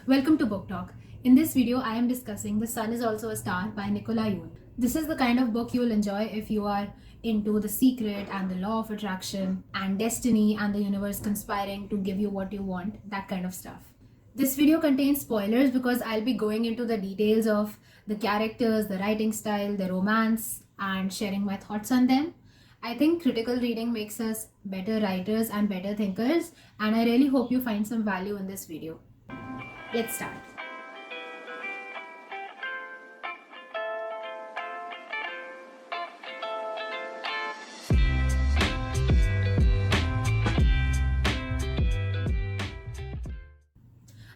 Welcome to Book Talk. In this video, I am discussing The Sun is Also a Star by Nicola Yoon. This is the kind of book you'll enjoy if you are into the secret and the law of attraction and destiny and the universe conspiring to give you what you want, that kind of stuff. This video contains spoilers because I'll be going into the details of the characters, the writing style, the romance, and sharing my thoughts on them. I think critical reading makes us better writers and better thinkers, and I really hope you find some value in this video. Let's start.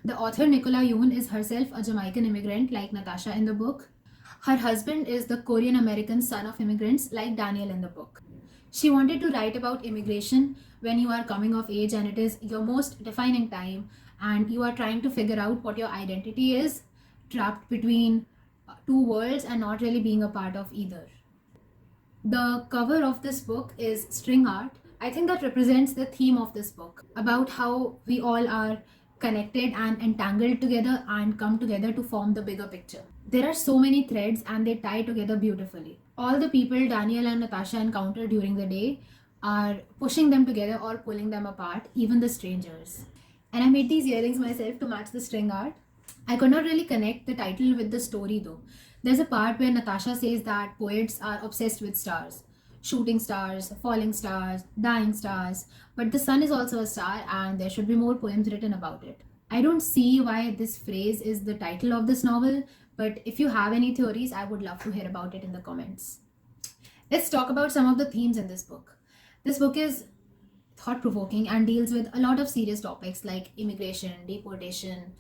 The author Nicola Yoon is herself a Jamaican immigrant like Natasha in the book. Her husband is the Korean-American son of immigrants like Daniel in the book. She wanted to write about immigration when you are coming of age and it is your most defining time and you are trying to figure out what your identity is, trapped between two worlds and not really being a part of either. The cover of this book is string art. I think that represents the theme of this book, about how we all are connected and entangled together and come together to form the bigger picture. There are so many threads and they tie together beautifully. All the people Daniel and Natasha encounter during the day are pushing them together or pulling them apart, even the strangers. And I made these earrings myself to match the string art. I could not really connect the title with the story though. There's a part where Natasha says that poets are obsessed with stars. Shooting stars, falling stars, dying stars, but the sun is also a star and there should be more poems written about it. I don't see why this phrase is the title of this novel, but if you have any theories, I would love to hear about it in the comments. Let's talk about some of the themes in this book. This book is thought-provoking and deals with a lot of serious topics like immigration, deportation,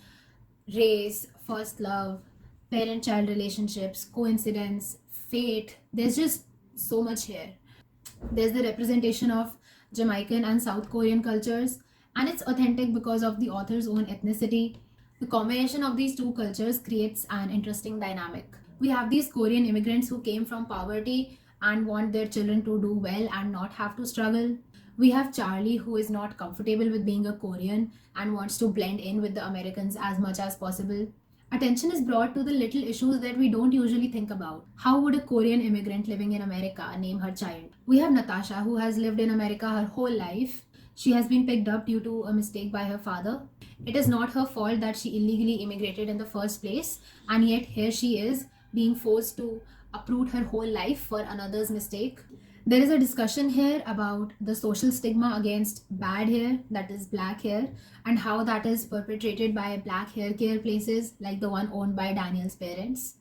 race, first love, parent-child relationships, coincidence, fate. There's just so much here. There's the representation of Jamaican and South Korean cultures, and it's authentic because of the author's own ethnicity. The combination of these two cultures creates an interesting dynamic. We have these Korean immigrants who came from poverty and want their children to do well and not have to struggle. We have Charlie, who is not comfortable with being a Korean and wants to blend in with the Americans as much as possible. Attention is brought to the little issues that we don't usually think about. How would a Korean immigrant living in America name her child? We have Natasha, who has lived in America her whole life. She has been picked up due to a mistake by her father. It is not her fault that she illegally immigrated in the first place, and yet here she is being forced to uproot her whole life for another's mistake. There is a discussion here about the social stigma against bad hair, that is black hair, and how that is perpetrated by black hair care places like the one owned by Daniel's parents.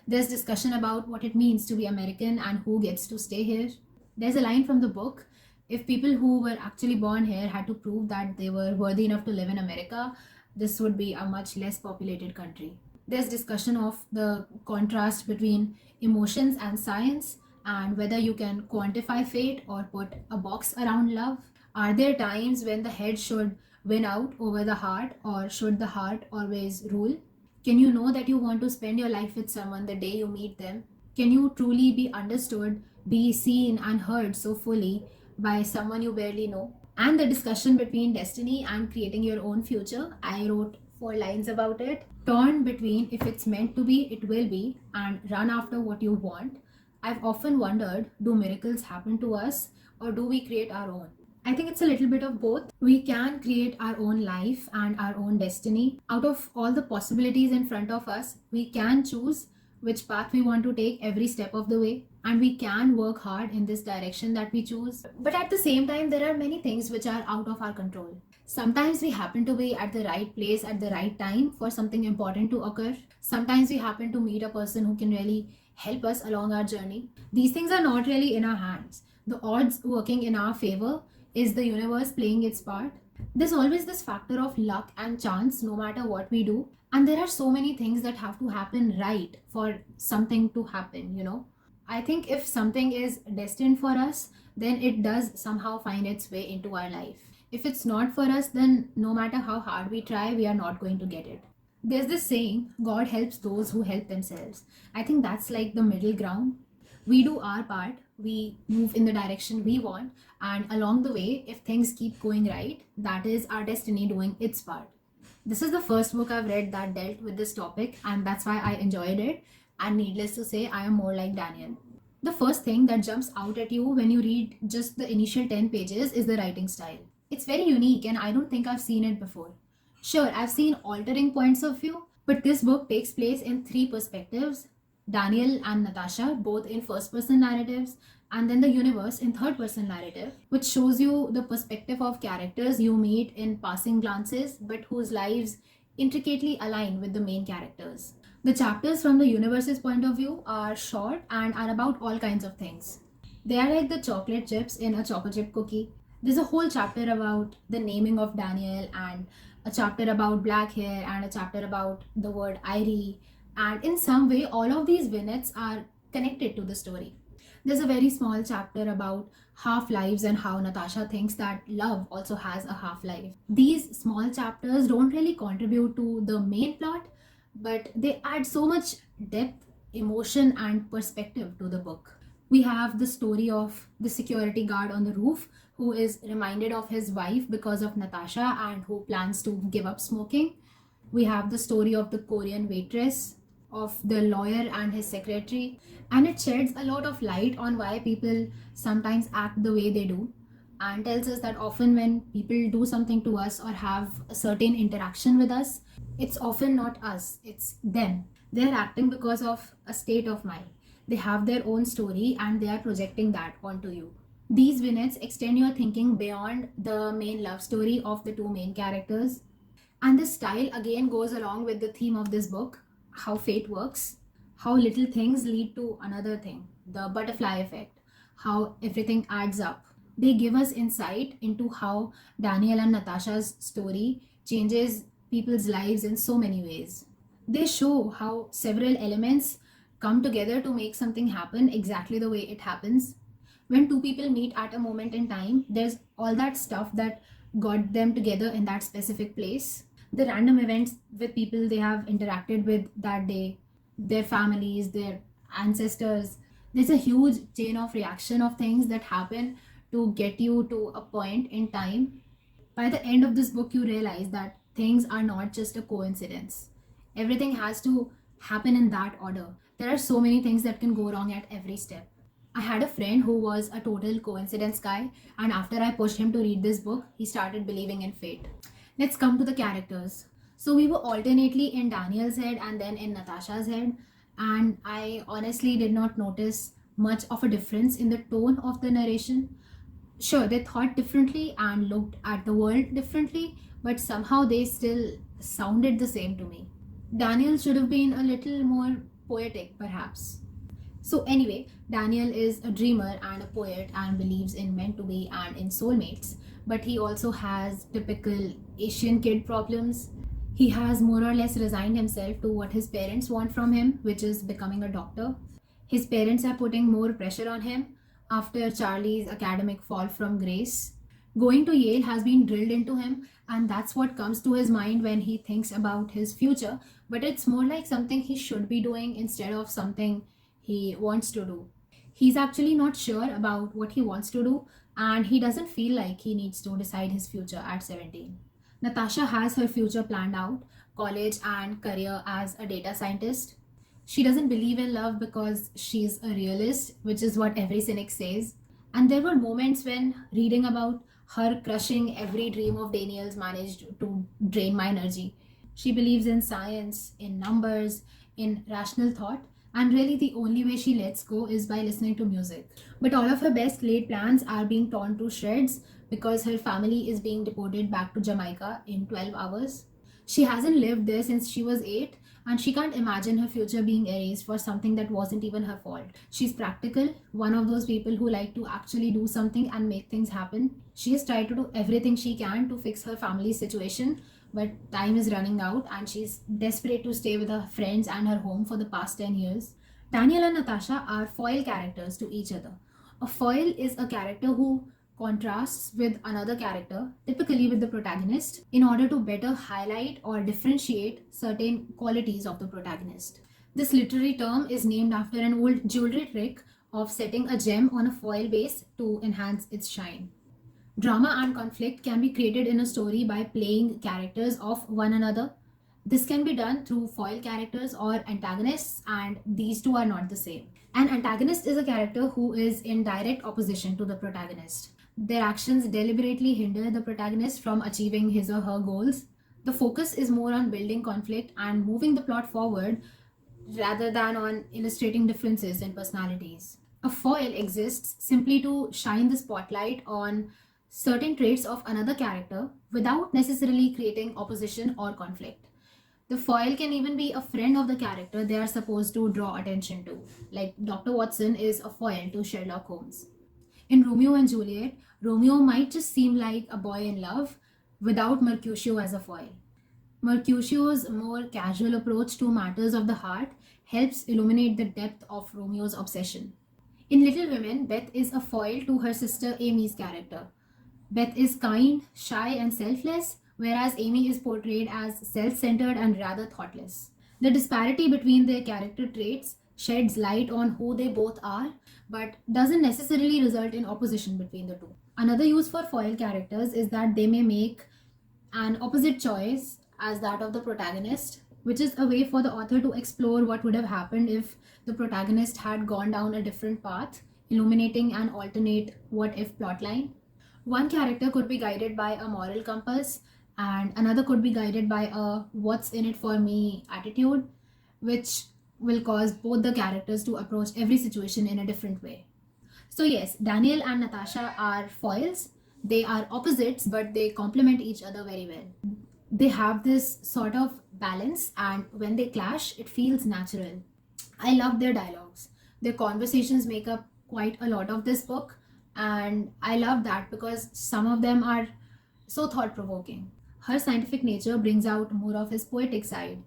There's discussion about what it means to be American and who gets to stay here. There's a line from the book: if people who were actually born here had to prove that they were worthy enough to live in America, this would be a much less populated country. There's discussion of the contrast between emotions and science, and whether you can quantify fate or put a box around love. Are there times when the head should win out over the heart, or should the heart always rule? Can you know that you want to spend your life with someone the day you meet them? Can you truly be understood, be seen and heard so fully by someone you barely know? And the discussion between destiny and creating your own future. I wrote 4 lines about it. Torn between if it's meant to be, it will be, and run after what you want. I've often wondered, do miracles happen to us or do we create our own? I think it's a little bit of both. We can create our own life and our own destiny. Out of all the possibilities in front of us, we can choose which path we want to take every step of the way, and we can work hard in this direction that we choose. But at the same time, there are many things which are out of our control. Sometimes we happen to be at the right place at the right time for something important to occur. Sometimes we happen to meet a person who can really help us along our journey. These things are not really in our hands. The odds working in our favor is the universe playing its part. There's always this factor of luck and chance no matter what we do. And there are so many things that have to happen right for something to happen. I think if something is destined for us, then it does somehow find its way into our life. If it's not for us, then no matter how hard we try, we are not going to get it. There's this saying, God helps those who help themselves. I think that's like the middle ground. We do our part, we move in the direction we want, and along the way, if things keep going right, that is our destiny doing its part. This is the first book I've read that dealt with this topic, and that's why I enjoyed it. And needless to say, I am more like Daniel. The first thing that jumps out at you when you read just the initial 10 pages is the writing style. It's very unique, and I don't think I've seen it before. Sure, I've seen altering points of view, but this book takes place in three perspectives: Daniel and Natasha, both in first person narratives, and then the universe in third person narrative, which shows you the perspective of characters you meet in passing glances, but whose lives intricately align with the main characters. The chapters from the universe's point of view are short and are about all kinds of things. They are like the chocolate chips in a chocolate chip cookie. There's a whole chapter about the naming of Daniel, and a chapter about black hair, and a chapter about the word Irie. And in some way, all of these vignettes are connected to the story. There's a very small chapter about half lives and how Natasha thinks that love also has a half life. These small chapters don't really contribute to the main plot, but they add so much depth, emotion, and perspective to the book. We have the story of the security guard on the roof who is reminded of his wife because of Natasha and who plans to give up smoking. We have the story of the Korean waitress, of the lawyer and his secretary, and it sheds a lot of light on why people sometimes act the way they do, and tells us that often when people do something to us or have a certain interaction with us, it's often not us, it's them. They're acting because of a state of mind. They have their own story and they are projecting that onto you. These vignettes extend your thinking beyond the main love story of the two main characters. And this style again goes along with the theme of this book: how fate works, how little things lead to another thing, the butterfly effect, how everything adds up. They give us insight into how Daniel and Natasha's story changes people's lives in so many ways. They show how several elements come together to make something happen exactly the way it happens. When two people meet at a moment in time, there's all that stuff that got them together in that specific place. The random events with people they have interacted with that day, their families, their ancestors. There's a huge chain of reaction of things that happen to get you to a point in time. By the end of this book, you realize that things are not just a coincidence. Everything has to happen in that order. There are so many things that can go wrong at every step. I had a friend who was a total coincidence guy, and after I pushed him to read this book, he started believing in fate. Let's come to the characters. So we were alternately in Daniel's head and then in Natasha's head, and I honestly did not notice much of a difference in the tone of the narration. Sure, they thought differently and looked at the world differently, but somehow they still sounded the same to me. Daniel should have been a little more poetic, perhaps. So, anyway, Daniel is a dreamer and a poet and believes in meant to be and in soulmates, but he also has typical Asian kid problems. He has more or less resigned himself to what his parents want from him, which is becoming a doctor. His parents are putting more pressure on him after Charlie's academic fall from grace. Going to Yale has been drilled into him, and that's what comes to his mind when he thinks about his future, but it's more like something he should be doing instead of something he wants to do. He's actually not sure about what he wants to do, and he doesn't feel like he needs to decide his future at 17. Natasha has her future planned out: college and career as a data scientist. She doesn't believe in love because she's a realist, which is what every cynic says. And there were moments when reading about her crushing every dream of Daniel's managed to drain my energy. She believes in science, in numbers, in rational thought, and really the only way she lets go is by listening to music. But all of her best laid plans are being torn to shreds because her family is being deported back to Jamaica in 12 hours. She hasn't lived there since she was 8, and she can't imagine her future being erased for something that wasn't even her fault. She's practical, one of those people who like to actually do something and make things happen. She has tried to do everything she can to fix her family's situation, but time is running out and she's desperate to stay with her friends and her home for the past 10 years. Daniel and Natasha are foil characters to each other. A foil is a character who contrasts with another character, typically with the protagonist, in order to better highlight or differentiate certain qualities of the protagonist. This literary term is named after an old jewelry trick of setting a gem on a foil base to enhance its shine. Drama and conflict can be created in a story by playing characters of one another. This can be done through foil characters or antagonists, and these two are not the same. An antagonist is a character who is in direct opposition to the protagonist. Their actions deliberately hinder the protagonist from achieving his or her goals. The focus is more on building conflict and moving the plot forward rather than on illustrating differences in personalities. A foil exists simply to shine the spotlight on certain traits of another character without necessarily creating opposition or conflict. The foil can even be a friend of the character they are supposed to draw attention to, like Dr. Watson is a foil to Sherlock Holmes. In Romeo and Juliet, Romeo might just seem like a boy in love without Mercutio as a foil. Mercutio's more casual approach to matters of the heart helps illuminate the depth of Romeo's obsession. In Little Women, Beth is a foil to her sister Amy's character. Beth is kind, shy, and selfless, whereas Amy is portrayed as self centered and rather thoughtless. The disparity between their character traits sheds light on who they both are, but doesn't necessarily result in opposition between the two. Another use for foil characters is that they may make an opposite choice as that of the protagonist, which is a way for the author to explore what would have happened if the protagonist had gone down a different path, illuminating an alternate what if plotline. One character could be guided by a moral compass, and another could be guided by a what's in it for me attitude, which will cause both the characters to approach every situation in a different way. So, yes, Daniel and Natasha are foils. They are opposites, but they complement each other very well. They have this sort of balance, and when they clash, it feels natural. I love their dialogues. Their conversations make up quite a lot of this book, and I love that because some of them are so thought provoking. Her scientific nature brings out more of his poetic side.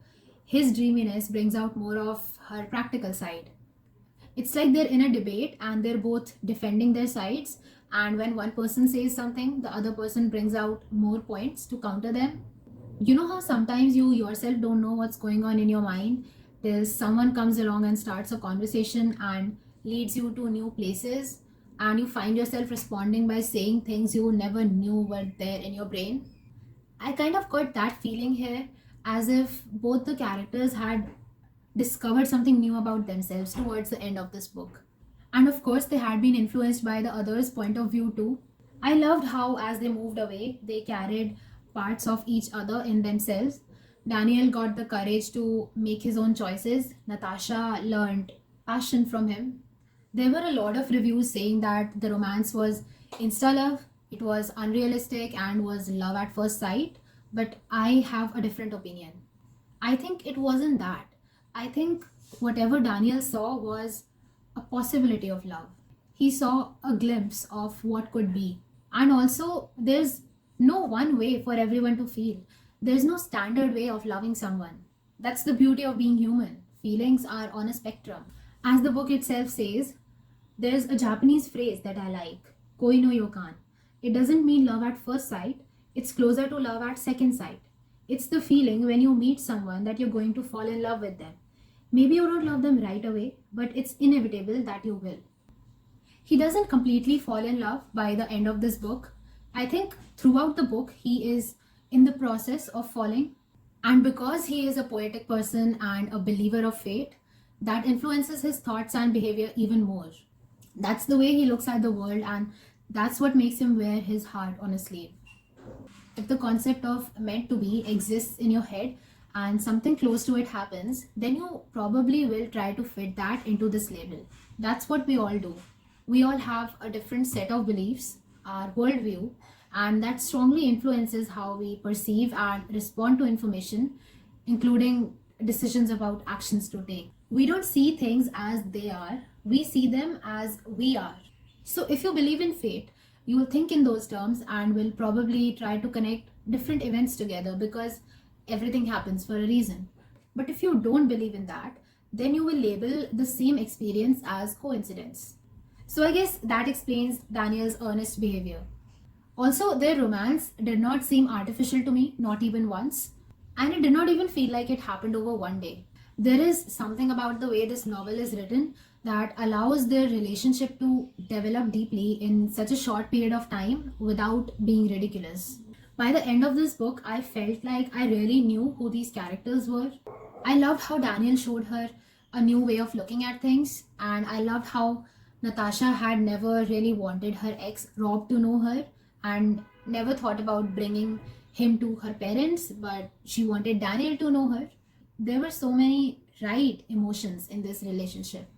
His dreaminess brings out more of her practical side. It's like they're in a debate and they're both defending their sides. And when one person says something, the other person brings out more points to counter them. You know how sometimes you yourself don't know what's going on in your mind till someone comes along and starts a conversation and leads you to new places, and you find yourself responding by saying things you never knew were there in your brain? I kind of got that feeling here, as if both the characters had discovered something new about themselves towards the end of this book. And of course, they had been influenced by the other's point of view too. I loved how, as they moved away, they carried parts of each other in themselves. Daniel got the courage to make his own choices. Natasha learned passion from him. There were a lot of reviews saying that the romance was insta love, it was unrealistic, and was love at first sight. But I have a different opinion. I think it wasn't that. I think whatever Daniel saw was a possibility of love. He saw a glimpse of what could be. And also, there's no one way for everyone to feel. There's no standard way of loving someone. That's the beauty of being human. Feelings are on a spectrum. As the book itself says, there's a Japanese phrase that I like, koi no yokan. It doesn't mean love at first sight, it's closer to love at second sight. It's the feeling when you meet someone that you're going to fall in love with them. Maybe you don't love them right away, but it's inevitable that you will. He doesn't completely fall in love by the end of this book. I think throughout the book, he is in the process of falling. And because he is a poetic person and a believer of fate, that influences his thoughts and behavior even more. That's the way he looks at the world, and that's what makes him wear his heart on his sleeve. If the concept of meant to be exists in your head and something close to it happens, then you probably will try to fit that into this label. That's what we all do. We all have a different set of beliefs, our worldview, and that strongly influences how we perceive and respond to information, including decisions about actions to take. We don't see things as they are, we see them as we are. So, if you believe in fate, you will think in those terms and will probably try to connect different events together because everything happens for a reason. But if you don't believe in that, then you will label the same experience as coincidence. So, I guess that explains Daniel's earnest behavior. Also, their romance did not seem artificial to me, not even once, and it did not even feel like it happened over one day. There is something about the way this novel is written that allows their relationship to develop deeply in such a short period of time without being ridiculous. By the end of this book, I felt like I really knew who these characters were. I loved how Daniel showed her a new way of looking at things, and I loved how Natasha had never really wanted her ex Rob to know her and never thought about bringing him to her parents, but she wanted Daniel to know her. There were so many right emotions in this relationship.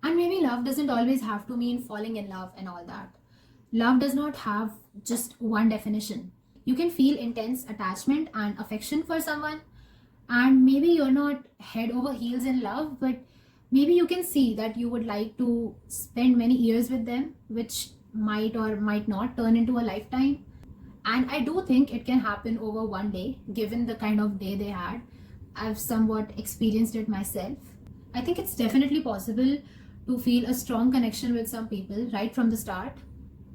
And maybe love doesn't always have to mean falling in love and all that. Love does not have just one definition. You can feel intense attachment and affection for someone, and maybe you're not head over heels in love, but maybe you can see that you would like to spend many years with them, which might or might not turn into a lifetime. And I do think it can happen over one day, given the kind of day they had. I've somewhat experienced it myself. I think it's definitely possible to feel a strong connection with some people right from the start,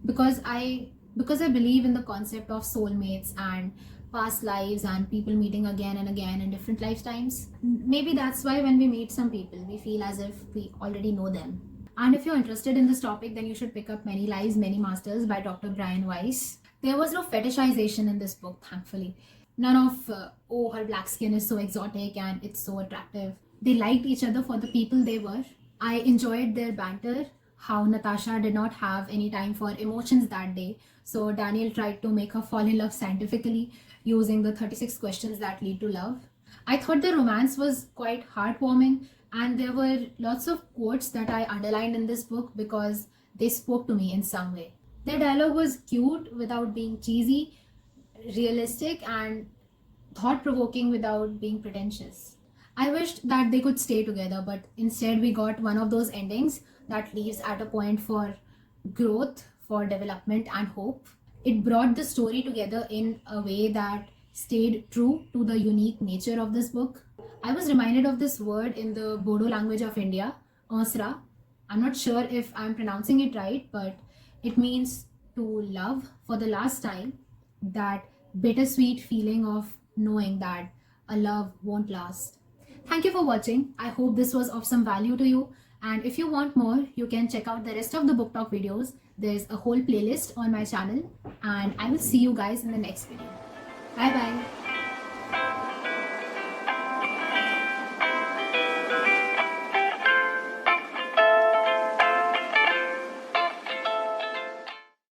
because I believe in the concept of soulmates and past lives and people meeting again and again in different lifetimes. Maybe that's why when we meet some people, we feel as if we already know them. And if you're interested in this topic, then you should pick up Many Lives, Many Masters by Dr. Brian Weiss. There was no fetishization in this book, thankfully. None of, oh, her black skin is so exotic and it's so attractive. They liked each other for the people they were. I enjoyed their banter, how Natasha did not have any time for emotions that day. So Daniel tried to make her fall in love scientifically using the 36 questions that lead to love. I thought the romance was quite heartwarming, and there were lots of quotes that I underlined in this book because they spoke to me in some way. Their dialogue was cute without being cheesy, realistic, and thought provoking without being pretentious. I wished that they could stay together, but instead we got one of those endings that leaves at a point for growth, for development, and hope. It brought the story together in a way that stayed true to the unique nature of this book. I was reminded of this word in the Bodo language of India, Ansra. I'm not sure if I'm pronouncing it right, but it means to love for the last time, that bittersweet feeling of knowing that a love won't last. Thank you for watching. I hope this was of some value to you. And if you want more, you can check out the rest of the book talk videos. There's a whole playlist on my channel, and I will see you guys in the next video. Bye bye.